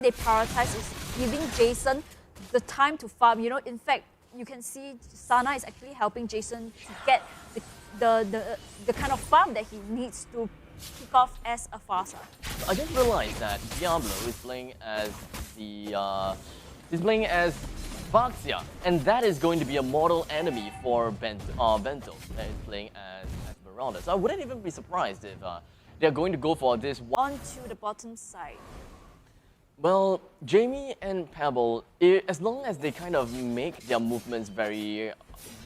they prioritize is giving Jason the time to farm. You know, in fact, you can see Sana is actually helping Jason to get the kind of farm that he needs to kick off as a Farsa. I just realized that Diablo is playing as Vaxia, and that is going to be a mortal enemy for Bento that is playing as Esmeralda. So I wouldn't even be surprised if they're going to go for this one. Onto the bottom side. Well, Jamie and Pebble, as long as they kind of make their movements very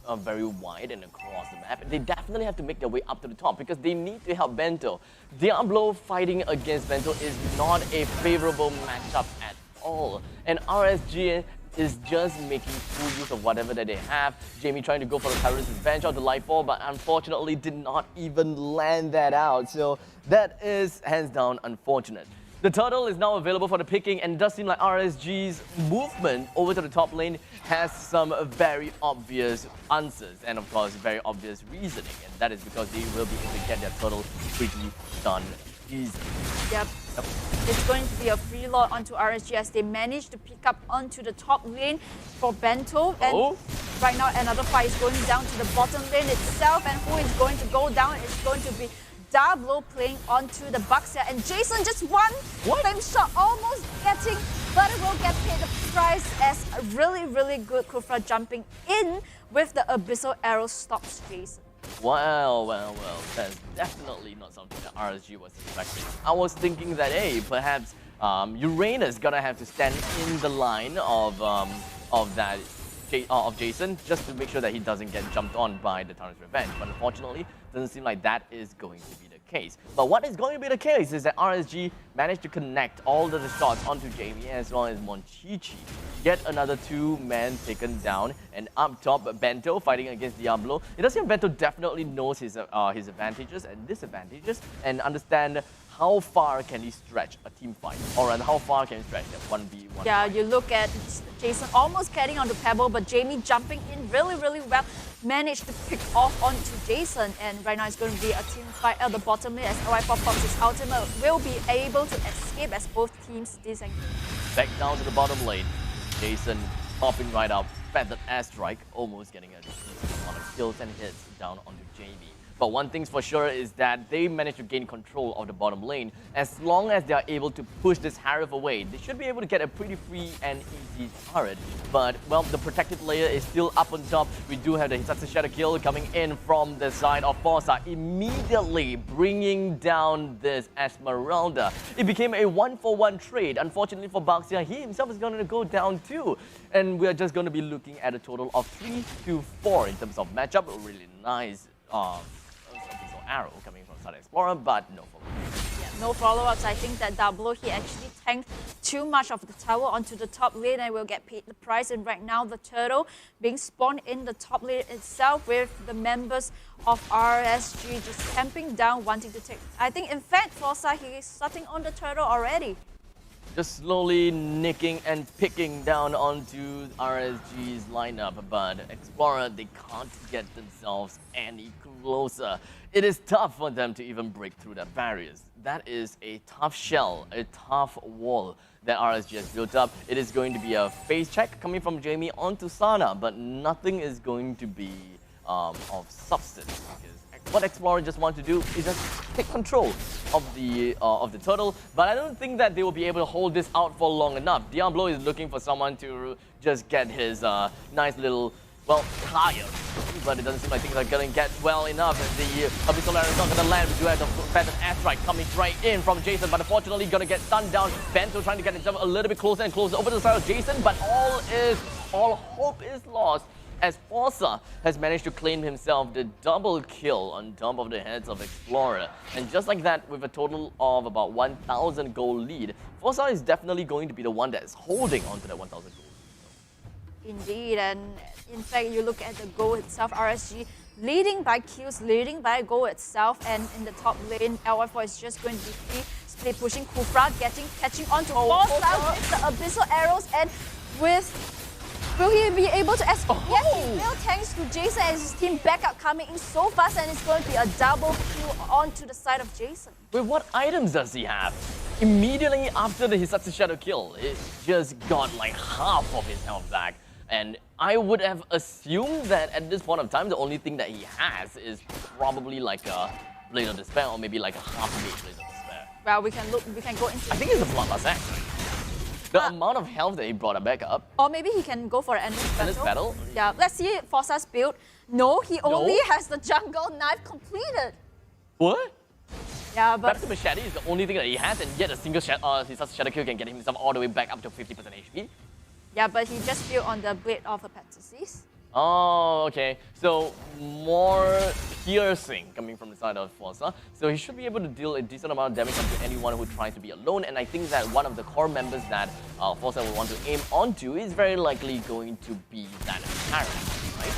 wide and across the map, they definitely have to make their way up to the top because they need to help Bento. Diablo fighting against Bento is not a favorable matchup at all. And RSG is just making full use of whatever that they have. Jamie trying to go for the Tyrant's Revenge out the Lightfall, but unfortunately did not even land that out. So that is hands down unfortunate. The turtle is now available for the picking, and it does seem like RSG's movement over to the top lane has some very obvious answers and of course very obvious reasoning, and that is because they will be able to get their turtle pretty done easily. Yep. It's going to be a free lot onto RSG as they manage to pick up onto the top lane for Bento. And right now another fight is going down to the bottom lane itself, and who is going to go down is going to be Diablo playing onto the Vaxia, and Jason just one flame shot almost getting, but it will get paid the price as a really good Kufra jumping in with the Abyssal Arrow stops Jason. Well, that's definitely not something that RSG was expecting. I was thinking that, hey, perhaps Uranus gonna have to stand in the line of Jason just to make sure that he doesn't get jumped on by the Tyrant's Revenge. But unfortunately, doesn't seem like that is going to be the case. But what is going to be the case is that RSG managed to connect all of the shots onto Jamie as well as Monchichi. Yet another two-man taken down, and up top, Bento fighting against Diablo. It does seem Bento definitely knows his advantages and disadvantages and understand how far can he stretch a team fight, or rather how far can he stretch a 1v1 Yeah, fight. you look at Jason almost getting onto Pebble, but Jamie jumping in really well, managed to pick off onto Jason, and right now it's going to be a team fight at the bottom lane as LY4 Fox's ultimate will be able to escape as both teams disengage. Back down to the bottom lane, Jason popping right up, feathered airstrike, almost getting a decent amount of kills and hits down onto Jamie. But one thing's for sure is that they managed to gain control of the bottom lane. As long as they are able to push this Harif away, they should be able to get a pretty free and easy turret. But, well, the protective layer is still up on top. We do have the Hitsatsu Shadow Kill coming in from the side of Forza, immediately bringing down this Esmeralda. It became a 1-for-1 trade. Unfortunately for Vaxia, he himself is going to go down too. And we're just going to be looking at a total of 3-4 in terms of matchup. A really nice arrow coming from Side Explorer, but no follow-ups. Yeah, no follow-ups. I think that Diablo, he actually tanked too much of the tower onto the top lane and will get paid the price. And right now, the turtle being spawned in the top lane itself with the members of RSG just camping down, wanting to take. I think, in fact, Forza, he is starting on the turtle already. Just slowly nicking and picking down onto RSG's lineup, but Explorer, they can't get themselves any closer. It is tough for them to even break through the barriers. That is a tough shell, a tough wall that RSG has built up. It is going to be a phase check coming from Jamie onto Sana, but nothing is going to be of substance, because what Explorer just wants to do is just take control of the turtle, but I don't think that they will be able to hold this out for long enough. Diablo is looking for someone to just get his nice little, well, tire, but it doesn't seem like things are going to get well enough. The Abyssal Arrow is not going to land. We do have the feathered airstrike coming right in from Jason, but unfortunately going to get stunned down. Bento trying to get himself a little bit closer and closer over to the side of Jason, but all hope is lost, as Forza has managed to claim himself the double kill on top of the heads of Explorer. And just like that, with a total of about 1,000 gold lead, Forza is definitely going to be the one that is holding onto that 1,000 gold. Indeed, and in fact, you look at the goal itself, RSG leading by kills, leading by goal itself, and in the top lane, LY4 is just going to be free. Play pushing Kufra, catching on to Forza with the Abyssal Arrows, and will he be able to escape? Yes, he will, thanks to Jason and his team backup coming in so fast, and it's going to be a double kill onto the side of Jason. Wait, what items does he have? immediately after the Hisatsu Shadow kill, it just got like half of his health back. And I would have assumed that at this point of time, the only thing that he has is probably like a Blade of Despair or maybe like a half-made Blade of Despair. Well, we can go into... I think it's a Bloodlust Axe. The amount of health that he brought back up. Or maybe he can go for an endless battle. Yeah, let's see Forza's build. No, he only has the jungle knife completed. What? Yeah, but... Perhaps the machete is the only thing that he has, and yet a single Hisatsu Shadow kill can get himself all the way back up to 50% HP. Yeah, but he just built on the Blade of Apoptosis. Oh, okay. So more piercing coming from the side of Forza. So he should be able to deal a decent amount of damage to anyone who tries to be alone. And I think that one of the core members that Forza will want to aim onto is very likely going to be that Tyrant, right?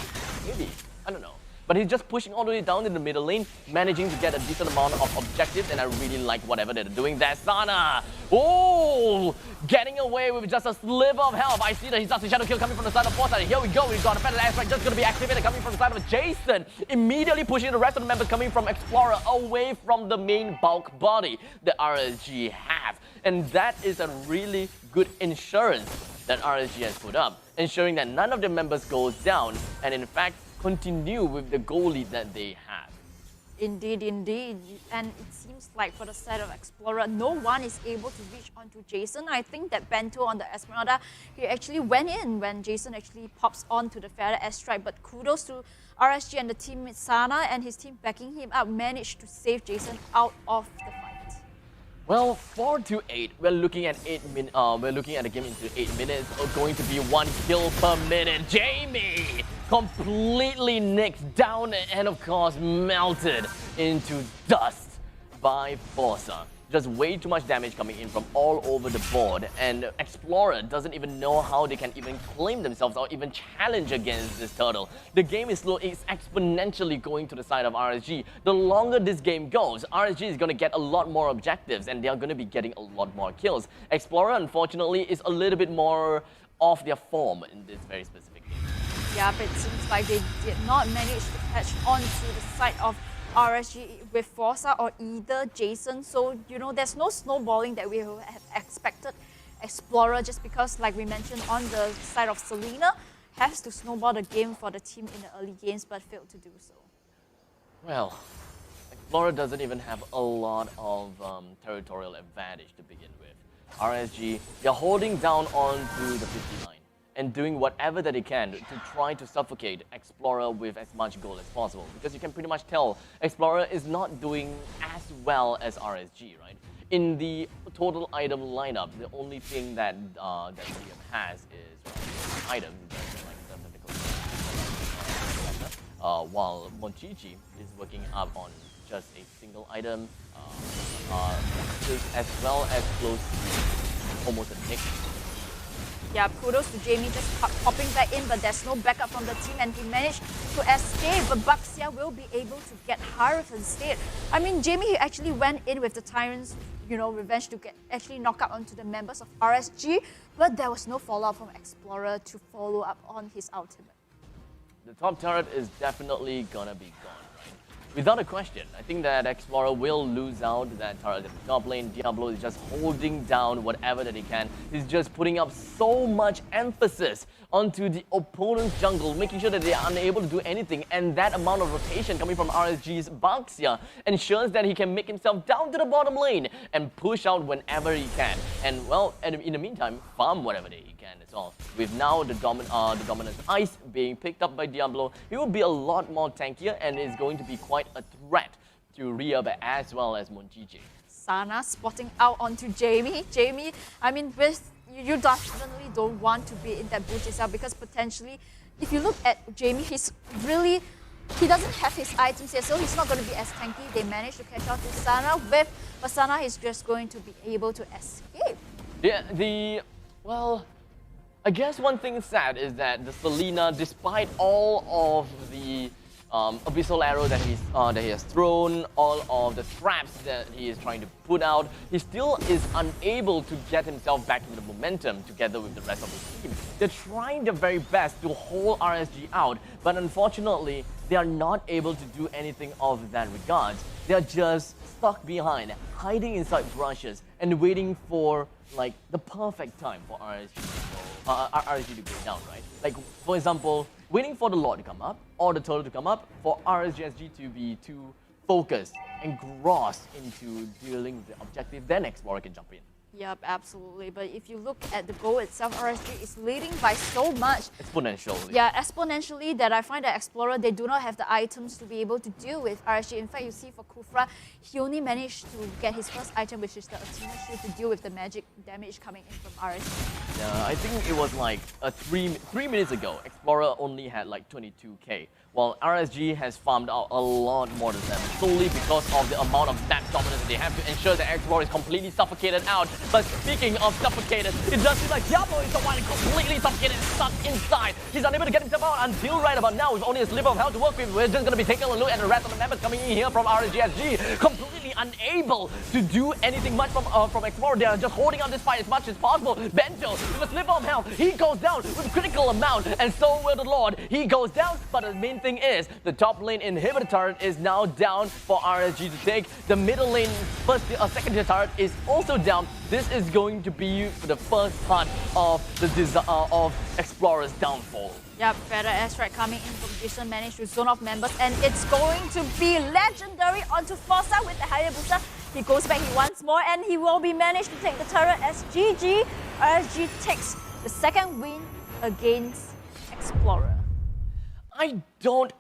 Maybe. I don't know. But he's just pushing all the way down in the middle lane, managing to get a decent amount of objectives, and I really like whatever they're doing there. Sana! Oh! Getting away with just a sliver of health. I see the Hisatsu Shadow kill coming from the side of Forza. Here we go. We've got a better airstrike just going to be activated coming from the side of Jason. Immediately pushing the rest of the members coming from Explorer away from the main bulk body that RSG have. And that is a really good insurance that RSG has put up, ensuring that none of the members goes down, and in fact, continue with the goal lead that they have. Indeed, indeed. And it seems like for the side of Explorer, no one is able to reach onto Jason. I think that Bento on the Esmeralda, he actually went in when Jason actually pops onto the Feather Airstrike. But kudos to RSG and the team Sana and his team backing him up, managed to save Jason out of the fight. Well, 4-8. We're looking at 8 minutes. We're looking at the game into 8 minutes. Going to be 1 kill per minute. Jamie completely nicked down and of course melted into dust by Forza. Just way too much damage coming in from all over the board, and Explorer doesn't even know how they can even claim themselves or even challenge against this turtle. The game is slow, it's exponentially going to the side of RSG. The longer this game goes, RSG is going to get a lot more objectives and they are going to be getting a lot more kills. Explorer, unfortunately, is a little bit more off their form in this very specific game. Yeah, but it seems like they did not manage to catch on to the side of RSG with Forza or either Jason. So, you know, there's no snowballing that we have expected. Explorer, just because, like we mentioned, on the side of Selena, has to snowball the game for the team in the early games, but failed to do so. Well, Explorer doesn't even have a lot of territorial advantage to begin with. RSG, they're holding down onto the 59. And doing whatever that they can to try to suffocate Explorer with as much gold as possible. Because you can pretty much tell Explorer is not doing as well as RSG, right? In the total item lineup, the only thing that William has is items, while Monchichi is working up on just a single item, as well as close to almost a nick. Yeah, kudos to Jamie just popping back in, but there's no backup from the team and he managed to escape, but Baxia will be able to get Harith instead. I mean, Jamie he actually went in with the Tyrant's, you know, revenge to actually knock out onto the members of RSG, but there was no follow-up from Explorer to follow up on his ultimate. The top turret is definitely gonna be gone, right? Without a question, I think that Explorer will lose out that turret at the top lane. Diablo is just holding down whatever that he can. He's just putting up so much emphasis onto the opponent's jungle, making sure that they are unable to do anything. And that amount of rotation coming from RSG's Baxia ensures that he can make himself down to the bottom lane and push out whenever he can. And well, in the meantime, farm whatever he can as well. With now the dominant ice being picked up by Diablo, he will be a lot more tankier and is going to be quite a threat to Rhea as well as Monchichi. Sana spotting out onto Jamie. Jamie, I mean, you definitely don't want to be in that bush itself because potentially, if you look at Jamie, he doesn't have his items here, so he's not going to be as tanky. They managed to catch out to Sana but Sana is just going to be able to escape. Yeah, well, I guess one thing sad is that the Selena, despite all of the abyssal arrow that he has thrown, all of the traps that he is trying to put out, he still is unable to get himself back into the momentum together with the rest of his team. They're trying their very best to hold RSG out, but unfortunately, they are not able to do anything of that regard. They are just stuck behind, hiding inside brushes, and waiting for like the perfect time for RSG to go down, right? Like, for example, waiting for the Lord to come up or the turtle to come up for RSG to be too focused, engrossed into dealing with the objective, then Explorer can jump in. Yep, absolutely. But if you look at the goal itself, RSG is leading by so much. Exponentially. Yeah, exponentially, that I find that Explorer, they do not have the items to be able to deal with RSG. In fact, you see for Kufra, he only managed to get his first item, which is the Athena Shield, to deal with the magic damage coming in from RSG. Yeah, I think it was like 3 minutes ago, Explorer only had like 22k, while RSG has farmed out a lot more than them, solely because of the amount of map dominance they have to ensure that Explorer is completely suffocated out. But speaking of suffocated, it does seem like Diablo is the one completely suffocated and stuck inside. He's unable to get himself out until right about now, with only a sliver of hell to work with. We're just going to be taking a look at the rest of the members coming in here from RSG, completely unable to do anything much from Explorer. They are just holding on this fight as much as possible. Benjo, with a sliver of hell, he goes down with a critical amount, and so will the Lord. He goes down, but the main thing is, the top lane inhibitor turret is now down for RSG to take. The middle lane second tier turret is also down. This is going to be the first part of of Explorer's downfall. Yep, better airstrike coming in from Jason, managed to zone off members, and it's going to be legendary onto Forza with the Hayabusa. He goes back once more, and he will be managed to take the turret as GG. RSG takes the second win against Explorer. I don't